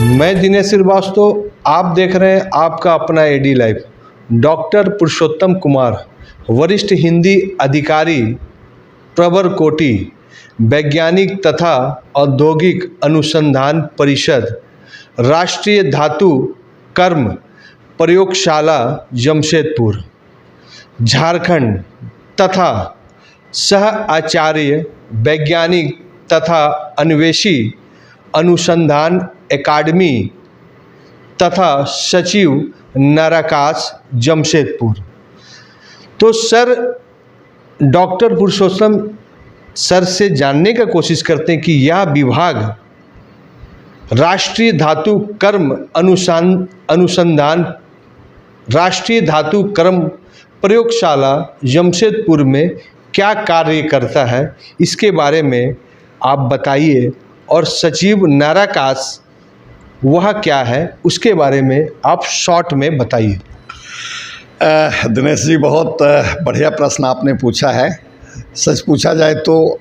मैं दिनेश श्रीवास्तव, आप देख रहे हैं आपका अपना एडी लाइव। डॉक्टर पुरुषोत्तम कुमार, वरिष्ठ हिंदी अधिकारी, प्रवर कोटि, वैज्ञानिक तथा औद्योगिक अनुसंधान परिषद, राष्ट्रीय धातु कर्म प्रयोगशाला जमशेदपुर, झारखंड तथा सह आचार्य वैज्ञानिक तथा अन्वेषी अनुसंधान एकेडमी तथा सचिव नाराकाश जमशेदपुर। तो सर, डॉक्टर पुरुषोत्तम सर से जानने का कोशिश करते हैं कि यह विभाग राष्ट्रीय धातु कर्म अनुसंधान राष्ट्रीय धातु कर्म प्रयोगशाला जमशेदपुर में क्या कार्य करता है, इसके बारे में आप बताइए। और सचिव नाराकाश वह क्या है, उसके बारे में आप शॉर्ट में बताइए। दिनेश जी, बहुत बढ़िया प्रश्न आपने पूछा है। सच पूछा जाए तो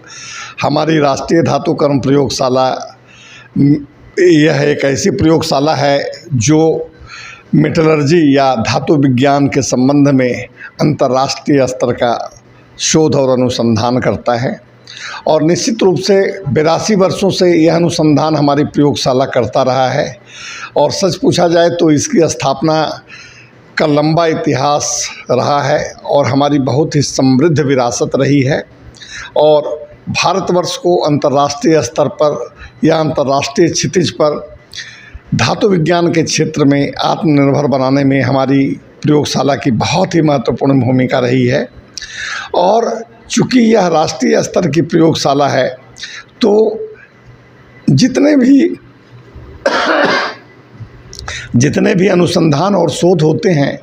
हमारी राष्ट्रीय धातु कर्म प्रयोगशाला यह एक ऐसी प्रयोगशाला है जो मेटलर्जी या धातु विज्ञान के संबंध में अंतर्राष्ट्रीय स्तर का शोध और अनुसंधान करता है। और निश्चित रूप से 82 वर्षों से यह अनुसंधान हमारी प्रयोगशाला करता रहा है। और सच पूछा जाए तो इसकी स्थापना का लंबा इतिहास रहा है और हमारी बहुत ही समृद्ध विरासत रही है। और भारतवर्ष को अंतर्राष्ट्रीय स्तर पर या अंतर्राष्ट्रीय क्षितिज पर धातु विज्ञान के क्षेत्र में आत्मनिर्भर बनाने में हमारी प्रयोगशाला की बहुत ही महत्वपूर्ण भूमिका रही है। और चूँकि यह राष्ट्रीय स्तर की प्रयोगशाला है तो जितने भी अनुसंधान और शोध होते हैं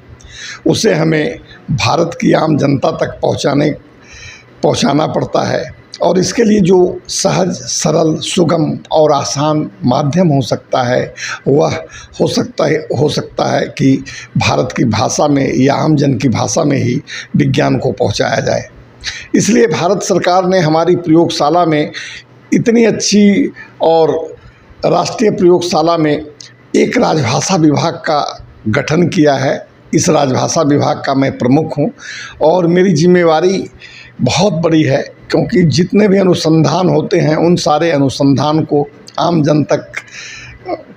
उसे हमें भारत की आम जनता तक पहुंचाना पड़ता है। और इसके लिए जो सहज, सरल, सुगम और आसान माध्यम हो सकता है वह हो सकता है कि भारत की भाषा में या आम जन की भाषा में ही विज्ञान को पहुंचाया जाए। इसलिए भारत सरकार ने हमारी प्रयोगशाला में इतनी अच्छी और राष्ट्रीय प्रयोगशाला में एक राजभाषा विभाग का गठन किया है। इस राजभाषा विभाग का मैं प्रमुख हूँ और मेरी जिम्मेवारी बहुत बड़ी है, क्योंकि जितने भी अनुसंधान होते हैं उन सारे अनुसंधान को आम जन तक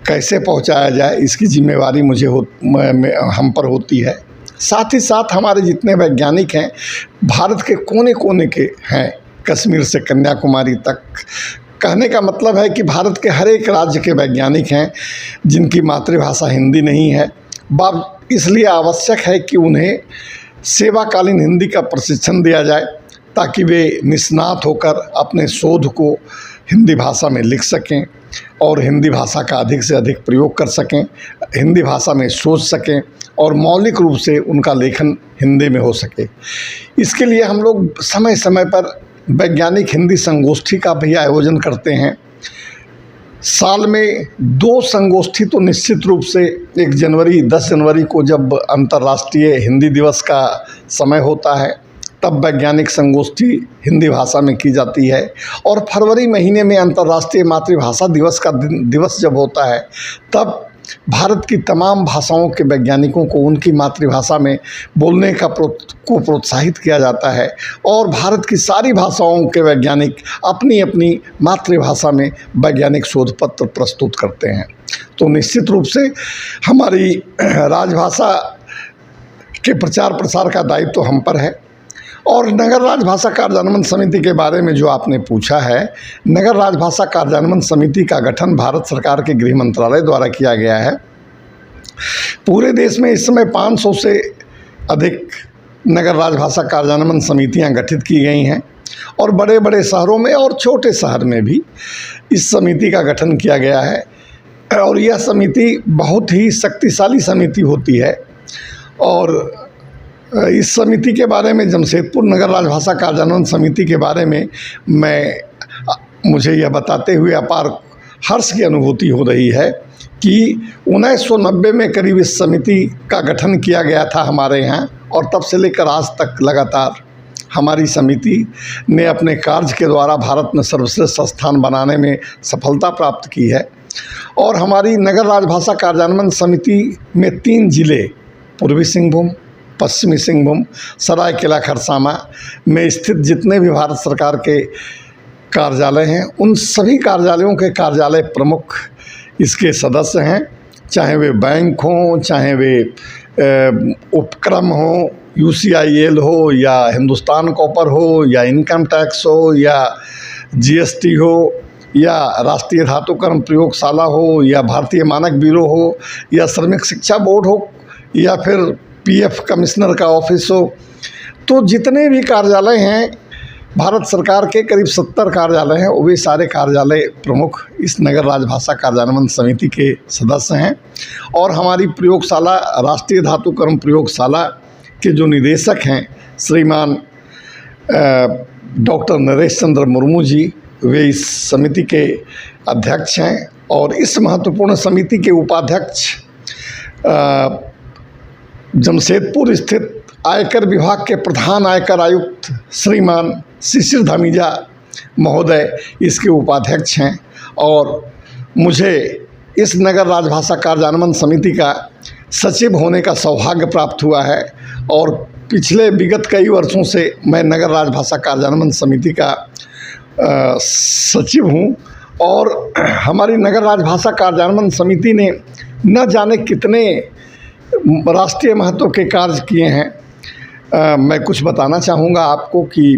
कैसे पहुंचाया जाए, इसकी जिम्मेवारी हम पर होती है। साथ ही साथ हमारे जितने वैज्ञानिक हैं भारत के कोने कोने के हैं, कश्मीर से कन्याकुमारी तक। कहने का मतलब है कि भारत के हर एक राज्य के वैज्ञानिक हैं जिनकी मातृभाषा हिंदी नहीं है। इसलिए आवश्यक है कि उन्हें सेवाकालीन हिंदी का प्रशिक्षण दिया जाए ताकि वे निष्णात होकर अपने शोध को हिंदी भाषा में लिख सकें और हिंदी भाषा का अधिक से अधिक प्रयोग कर सकें, हिंदी भाषा में सोच सकें और मौलिक रूप से उनका लेखन हिंदी में हो सके। इसके लिए हम लोग समय समय पर वैज्ञानिक हिंदी संगोष्ठी का भी आयोजन करते हैं। साल में 2 संगोष्ठी तो निश्चित रूप से 10 जनवरी को जब अंतर्राष्ट्रीय हिंदी दिवस का समय होता है तब वैज्ञानिक संगोष्ठी हिंदी भाषा में की जाती है। और फरवरी महीने में अंतर्राष्ट्रीय मातृभाषा दिवस जब होता है तब भारत की तमाम भाषाओं के वैज्ञानिकों को उनकी मातृभाषा में बोलने को प्रोत्साहित किया जाता है। और भारत की सारी भाषाओं के वैज्ञानिक अपनी अपनी मातृभाषा में वैज्ञानिक शोध पत्र प्रस्तुत करते हैं। तो निश्चित रूप से हमारी राजभाषा के प्रचार प्रसार का दायित्व तो हम पर है। और नगर राजभाषा कार्यान्वयन समिति के बारे में जो आपने पूछा है, नगर राजभाषा कार्यान्वयन समिति का गठन भारत सरकार के गृह मंत्रालय द्वारा किया गया है। पूरे देश में इस समय 500 से अधिक नगर राजभाषा कार्यान्वयन समितियां गठित की गई हैं और बड़े बड़े शहरों में और छोटे शहर में भी इस समिति का गठन किया गया है। और यह समिति बहुत ही शक्तिशाली समिति होती है। और इस समिति के बारे में, जमशेदपुर नगर राजभाषा कार्यान्वयन समिति के बारे में मुझे यह बताते हुए अपार हर्ष की अनुभूति हो रही है कि 1990 में करीब इस समिति का गठन किया गया था हमारे यहाँ। और तब से लेकर आज तक लगातार हमारी समिति ने अपने कार्य के द्वारा भारत में सर्वश्रेष्ठ स्थान बनाने में सफलता प्राप्त की है। और हमारी नगर राजभाषा कार्यान्वयन समिति में 3 जिले पूर्वी सिंहभूम, पश्चिमी सिंहभूम, सरायकेला खरसावां में स्थित जितने भी भारत सरकार के कार्यालय हैं, उन सभी कार्यालयों के कार्यालय प्रमुख इसके सदस्य हैं, चाहे वे बैंक हों, चाहे वे उपक्रम हो, UCIL हो, या हिंदुस्तान कॉपर हो, या इनकम टैक्स हो, या GST हो, या राष्ट्रीय धातुकर्म प्रयोगशाला हो, या भारतीय मानक ब्यूरो हो, या श्रमिक शिक्षा बोर्ड हो, या फिर PF कमिश्नर का ऑफिस हो। तो जितने भी कार्यालय हैं भारत सरकार के, करीब 70 कार्यालय हैं, वे सारे कार्यालय प्रमुख इस नगर राजभाषा कार्यान्वयन समिति के सदस्य हैं। और हमारी प्रयोगशाला, राष्ट्रीय धातुकर्म प्रयोगशाला के जो निदेशक हैं श्रीमान डॉक्टर नरेश चंद्र मुर्मू जी, वे इस समिति के अध्यक्ष हैं। और इस महत्वपूर्ण समिति के उपाध्यक्ष जमशेदपुर स्थित आयकर विभाग के प्रधान आयकर आयुक्त श्रीमान शिशिर धमीजा महोदय इसके उपाध्यक्ष हैं। और मुझे इस नगर राजभाषा कार्यान्वयन समिति का सचिव होने का सौभाग्य प्राप्त हुआ है। और पिछले विगत कई वर्षों से मैं नगर राजभाषा कार्यान्वयन समिति का सचिव हूँ। और हमारी नगर राजभाषा कार्यान्वयन समिति ने न जाने कितने राष्ट्रीय महत्व के कार्य किए हैं। मैं कुछ बताना चाहूँगा आपको कि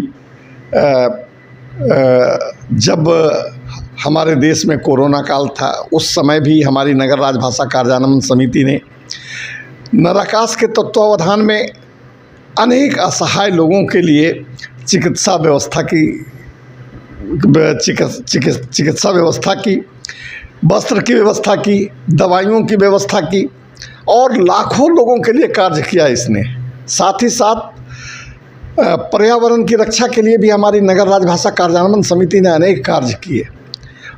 जब हमारे देश में कोरोना काल था, उस समय भी हमारी नगर राजभाषा कार्यान्वयन समिति ने नराकाश के तत्वावधान में अनेक असहाय लोगों के लिए चिकित्सा व्यवस्था की, वस्त्र की व्यवस्था की, दवाइयों की व्यवस्था की, और लाखों लोगों के लिए कार्य किया इसने। साथ ही साथ पर्यावरण की रक्षा के लिए भी हमारी नगर राजभाषा कार्यान्वयन समिति ने अनेक कार्य किए।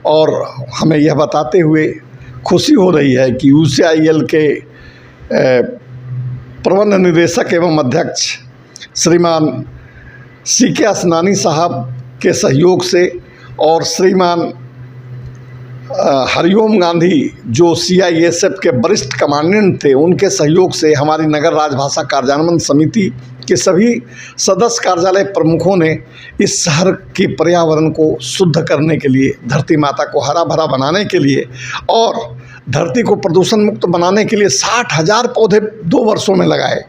और हमें यह बताते हुए खुशी हो रही है कि UCIL के प्रबंध निदेशक एवं अध्यक्ष श्रीमान CK असनानी साहब के सहयोग से और श्रीमान हरिओम गांधी जो CISF के वरिष्ठ कमांडेंट थे, उनके सहयोग से हमारी नगर राजभाषा कार्यान्वयन समिति के सभी सदस्य कार्यालय प्रमुखों ने इस शहर के पर्यावरण को शुद्ध करने के लिए, धरती माता को हरा भरा बनाने के लिए और धरती को प्रदूषण मुक्त बनाने के लिए 60,000 पौधे 2 वर्षों में लगाए।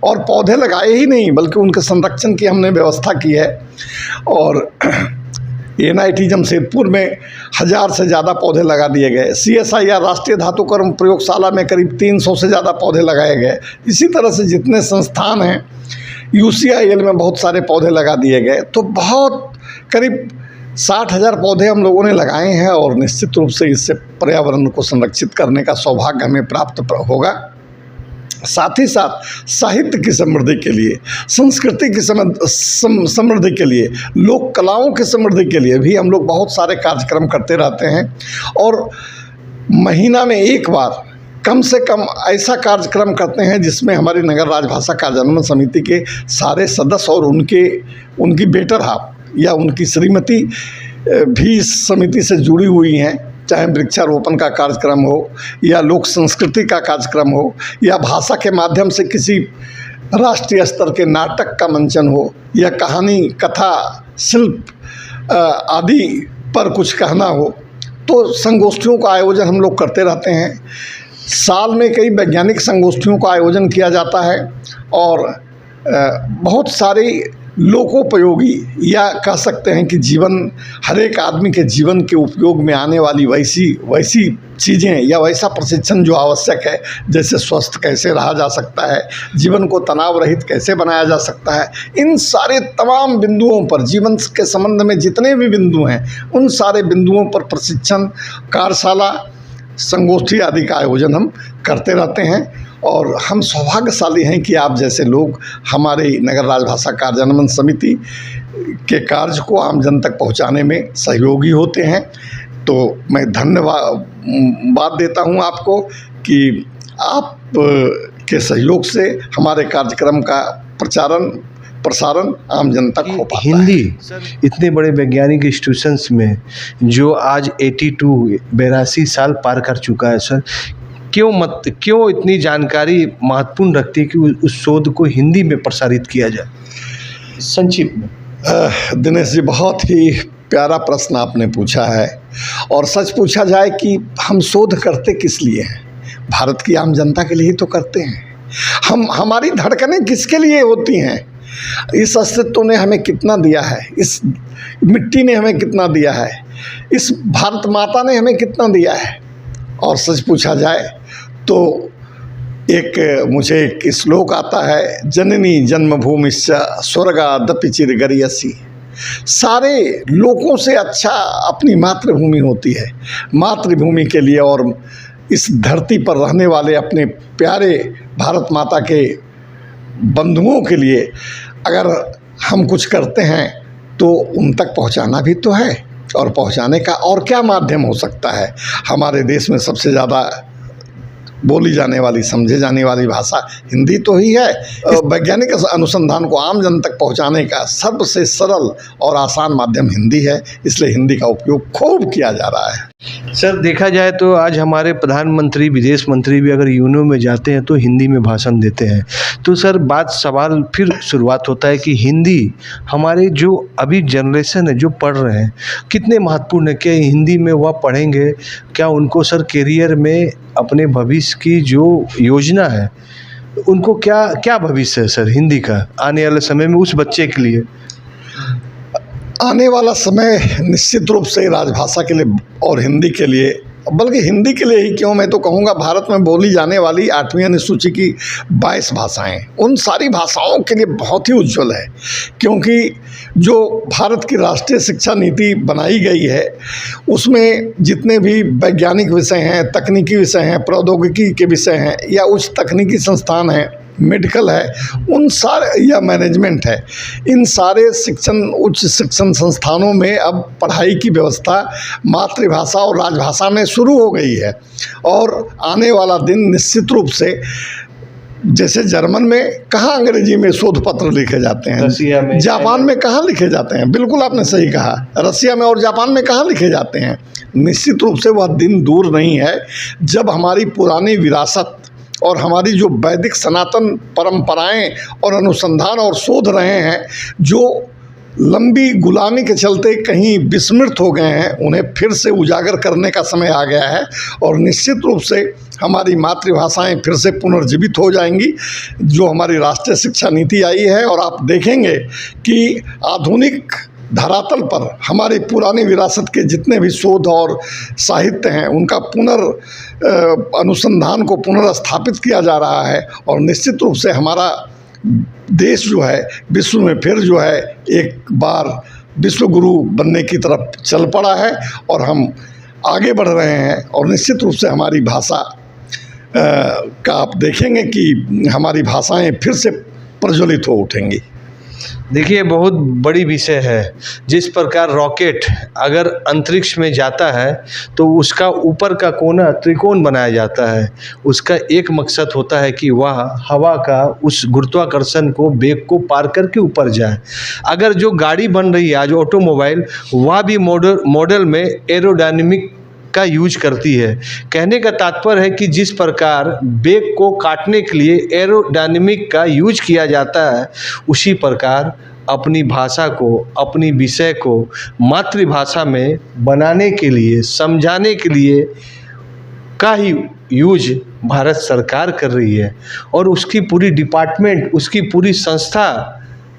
और पौधे लगाए ही नहीं बल्कि उनके संरक्षण की हमने व्यवस्था की है। और NIT जमशेदपुर में 1000 से ज़्यादा पौधे लगा दिए गए। CSIR राष्ट्रीय धातुकर्म प्रयोगशाला में करीब 300 से ज़्यादा पौधे लगाए गए। इसी तरह से जितने संस्थान हैं, UCIL में बहुत सारे पौधे लगा दिए गए। तो बहुत करीब 60,000 पौधे हम लोगों ने लगाए हैं। और निश्चित रूप से इससे पर्यावरण को संरक्षित करने का सौभाग्य हमें प्राप्त होगा। साथ ही साथ साहित्य की समृद्धि के लिए, संस्कृति की समृद्धि के लिए, लोक कलाओं की समृद्धि के लिए भी हम लोग बहुत सारे कार्यक्रम करते रहते हैं। और महीना में एक बार कम से कम ऐसा कार्यक्रम करते हैं जिसमें हमारी नगर राजभाषा कार्यान्वयन समिति के सारे सदस्य और उनकी बेटर हाफ या उनकी श्रीमती भी इस समिति से जुड़ी हुई हैं। चाहे वृक्षारोपण का कार्यक्रम हो या लोक संस्कृति का कार्यक्रम हो या भाषा के माध्यम से किसी राष्ट्रीय स्तर के नाटक का मंचन हो या कहानी, कथा, शिल्प आदि पर कुछ कहना हो, तो संगोष्ठियों का आयोजन हम लोग करते रहते हैं। साल में कई वैज्ञानिक संगोष्ठियों का आयोजन किया जाता है। और बहुत सारी लोकोपयोगी या कह सकते हैं कि जीवन, हर एक आदमी के जीवन के उपयोग में आने वाली वैसी चीज़ें या वैसा प्रशिक्षण जो आवश्यक है, जैसे स्वस्थ कैसे रहा जा सकता है, जीवन को तनाव रहित कैसे बनाया जा सकता है, इन सारे तमाम बिंदुओं पर, जीवन के संबंध में जितने भी बिंदु हैं, उन सारे बिंदुओं पर प्रशिक्षण, कार्यशाला, संगोष्ठी आदि का आयोजन हम करते रहते हैं। और हम सौभाग्यशाली हैं कि आप जैसे लोग हमारे नगर राजभाषा कार्यान्वयन समिति के कार्य को आम जन तक पहुंचाने में सहयोगी होते हैं। तो मैं धन्यवाद देता हूं आपको कि आप के सहयोग से हमारे कार्यक्रम का प्रसारण आम जनता को हो पाता है। हिंदी इतने बड़े वैज्ञानिक इंस्टीट्यूशंस में जो आज 82 साल पार कर चुका है सर, क्यों इतनी जानकारी महत्वपूर्ण रखती है कि उस शोध को हिंदी में प्रसारित किया जाए? संक्षिप्त में। दिनेश जी, बहुत ही प्यारा प्रश्न आपने पूछा है। और सच पूछा जाए कि हम शोध करते किस लिए हैं? भारत की आम जनता के लिए तो करते हैं। हमारी धड़कनें किसके लिए होती हैं? इस अस्तित्व ने हमें कितना दिया है, इस मिट्टी ने हमें कितना दिया है, इस भारत माता ने हमें कितना दिया है। और सच पूछा जाए तो मुझे एक श्लोक आता है, जननी जन्मभूमिश्च स्वर्गादपि चिरगरीयसी। सारे लोगों से अच्छा अपनी मातृभूमि होती है। मातृभूमि के लिए और इस धरती पर रहने वाले अपने प्यारे भारत माता के बंधुओं के लिए अगर हम कुछ करते हैं तो उन तक पहुंचाना भी तो है। और पहुंचाने का और क्या माध्यम हो सकता है? हमारे देश में सबसे ज़्यादा बोली जाने वाली, समझे जाने वाली भाषा हिंदी तो ही है। वैज्ञानिक अनुसंधान को आम जन तक पहुंचाने का सबसे सरल और आसान माध्यम हिंदी है, इसलिए हिंदी का उपयोग खूब किया जा रहा है। सर, देखा जाए तो आज हमारे प्रधानमंत्री, विदेश मंत्री भी अगर यूएनओ में जाते हैं तो हिंदी में भाषण देते हैं। तो सर, सवाल फिर शुरुआत होता है कि हिंदी हमारे जो अभी जनरेशन है जो पढ़ रहे हैं कितने महत्वपूर्ण है? क्या हिंदी में वह पढ़ेंगे? क्या उनको सर करियर में अपने भविष्य की जो योजना है उनको क्या भविष्य है सर हिंदी का आने वाले समय में उस बच्चे के लिए? आने वाला समय निश्चित रूप से राजभाषा के लिए और हिंदी के लिए, बल्कि हिंदी के लिए ही क्यों, मैं तो कहूँगा भारत में बोली जाने वाली 8वीं अनुसूची की 22 भाषाएं, उन सारी भाषाओं के लिए बहुत ही उज्जवल है। क्योंकि जो भारत की राष्ट्रीय शिक्षा नीति बनाई गई है उसमें जितने भी वैज्ञानिक विषय हैं, तकनीकी विषय हैं, प्रौद्योगिकी के विषय हैं या उच्च तकनीकी संस्थान हैं, मेडिकल है, उन सारे या मैनेजमेंट है, इन सारे उच्च शिक्षण संस्थानों में अब पढ़ाई की व्यवस्था मातृभाषा और राजभाषा में शुरू हो गई है। और आने वाला दिन निश्चित रूप से, जैसे जर्मन में कहाँ अंग्रेजी में शोध पत्र लिखे जाते हैं, रसिया में, जापान में कहाँ लिखे जाते हैं, बिल्कुल आपने सही कहा, रसिया में और जापान में कहाँ लिखे जाते हैं। निश्चित रूप से वह दिन दूर नहीं है जब हमारी पुरानी विरासत और हमारी जो वैदिक सनातन परंपराएं और अनुसंधान और शोध रहे हैं, जो लंबी गुलामी के चलते कहीं विस्मृत हो गए हैं, उन्हें फिर से उजागर करने का समय आ गया है। और निश्चित रूप से हमारी मातृभाषाएं फिर से पुनर्जीवित हो जाएंगी। जो हमारी राष्ट्रीय शिक्षा नीति आई है, और आप देखेंगे कि आधुनिक धरातल पर हमारी पुरानी विरासत के जितने भी शोध और साहित्य हैं उनका अनुसंधान को पुनर्स्थापित किया जा रहा है। और निश्चित रूप से हमारा देश जो है विश्व में फिर जो है एक बार विश्व गुरु बनने की तरफ चल पड़ा है और हम आगे बढ़ रहे हैं। और निश्चित रूप से हमारी भाषा का आप देखेंगे कि हमारी भाषाएं फिर से प्रज्वलित हो उठेंगी। देखिए, बहुत बड़ी विषय है। जिस प्रकार रॉकेट अगर अंतरिक्ष में जाता है तो उसका ऊपर का कोना त्रिकोण बनाया जाता है। उसका एक मकसद होता है कि वह हवा का उस गुरुत्वाकर्षण को, वेग को पार करके ऊपर जाए। अगर जो गाड़ी बन रही है आज ऑटोमोबाइल, वह भी मॉडल में एरोडायनेमिक का यूज करती है। कहने का तात्पर्य है कि जिस प्रकार वेग को काटने के लिए एरोडायनेमिक का यूज किया जाता है, उसी प्रकार अपनी भाषा को, अपनी विषय को मातृभाषा में बनाने के लिए, समझाने के लिए का ही यूज भारत सरकार कर रही है। और उसकी पूरी डिपार्टमेंट, उसकी पूरी संस्था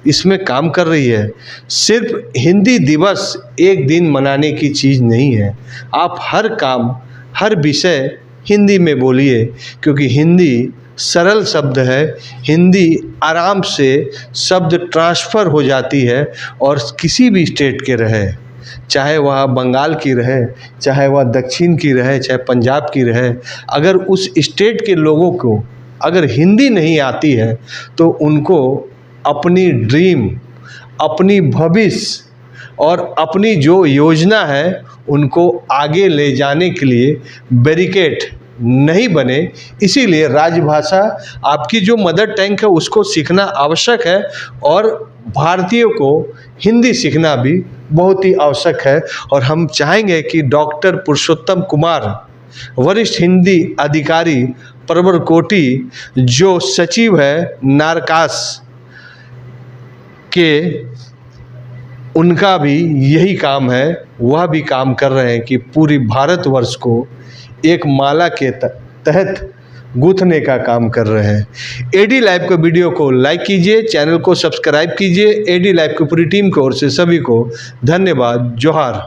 इसमें काम कर रही है। सिर्फ हिंदी दिवस एक दिन मनाने की चीज़ नहीं है। आप हर काम, हर विषय हिंदी में बोलिए, क्योंकि हिंदी सरल शब्द है। हिंदी आराम से शब्द ट्रांसफ़र हो जाती है और किसी भी स्टेट के रहे, चाहे वह बंगाल की रहे, चाहे वह दक्षिण की रहे, चाहे पंजाब की रहे, अगर उस स्टेट के लोगों को अगर हिंदी नहीं आती है तो उनको अपनी ड्रीम, अपनी भविष्य और अपनी जो योजना है उनको आगे ले जाने के लिए बैरिकेड नहीं बने, इसीलिए राजभाषा आपकी जो मदर टंग है उसको सीखना आवश्यक है और भारतीयों को हिंदी सीखना भी बहुत ही आवश्यक है। और हम चाहेंगे कि डॉक्टर पुरुषोत्तम कुमार, वरिष्ठ हिंदी अधिकारी परवरकोटी, जो सचिव है नारकास के, उनका भी यही काम है, वह भी काम कर रहे हैं कि पूरी भारतवर्ष को एक माला के तहत गूंथने का काम कर रहे हैं। एडी लाइव के वीडियो को लाइक कीजिए, चैनल को सब्सक्राइब कीजिए। एडी लाइव की पूरी टीम की ओर से सभी को धन्यवाद। जोहार।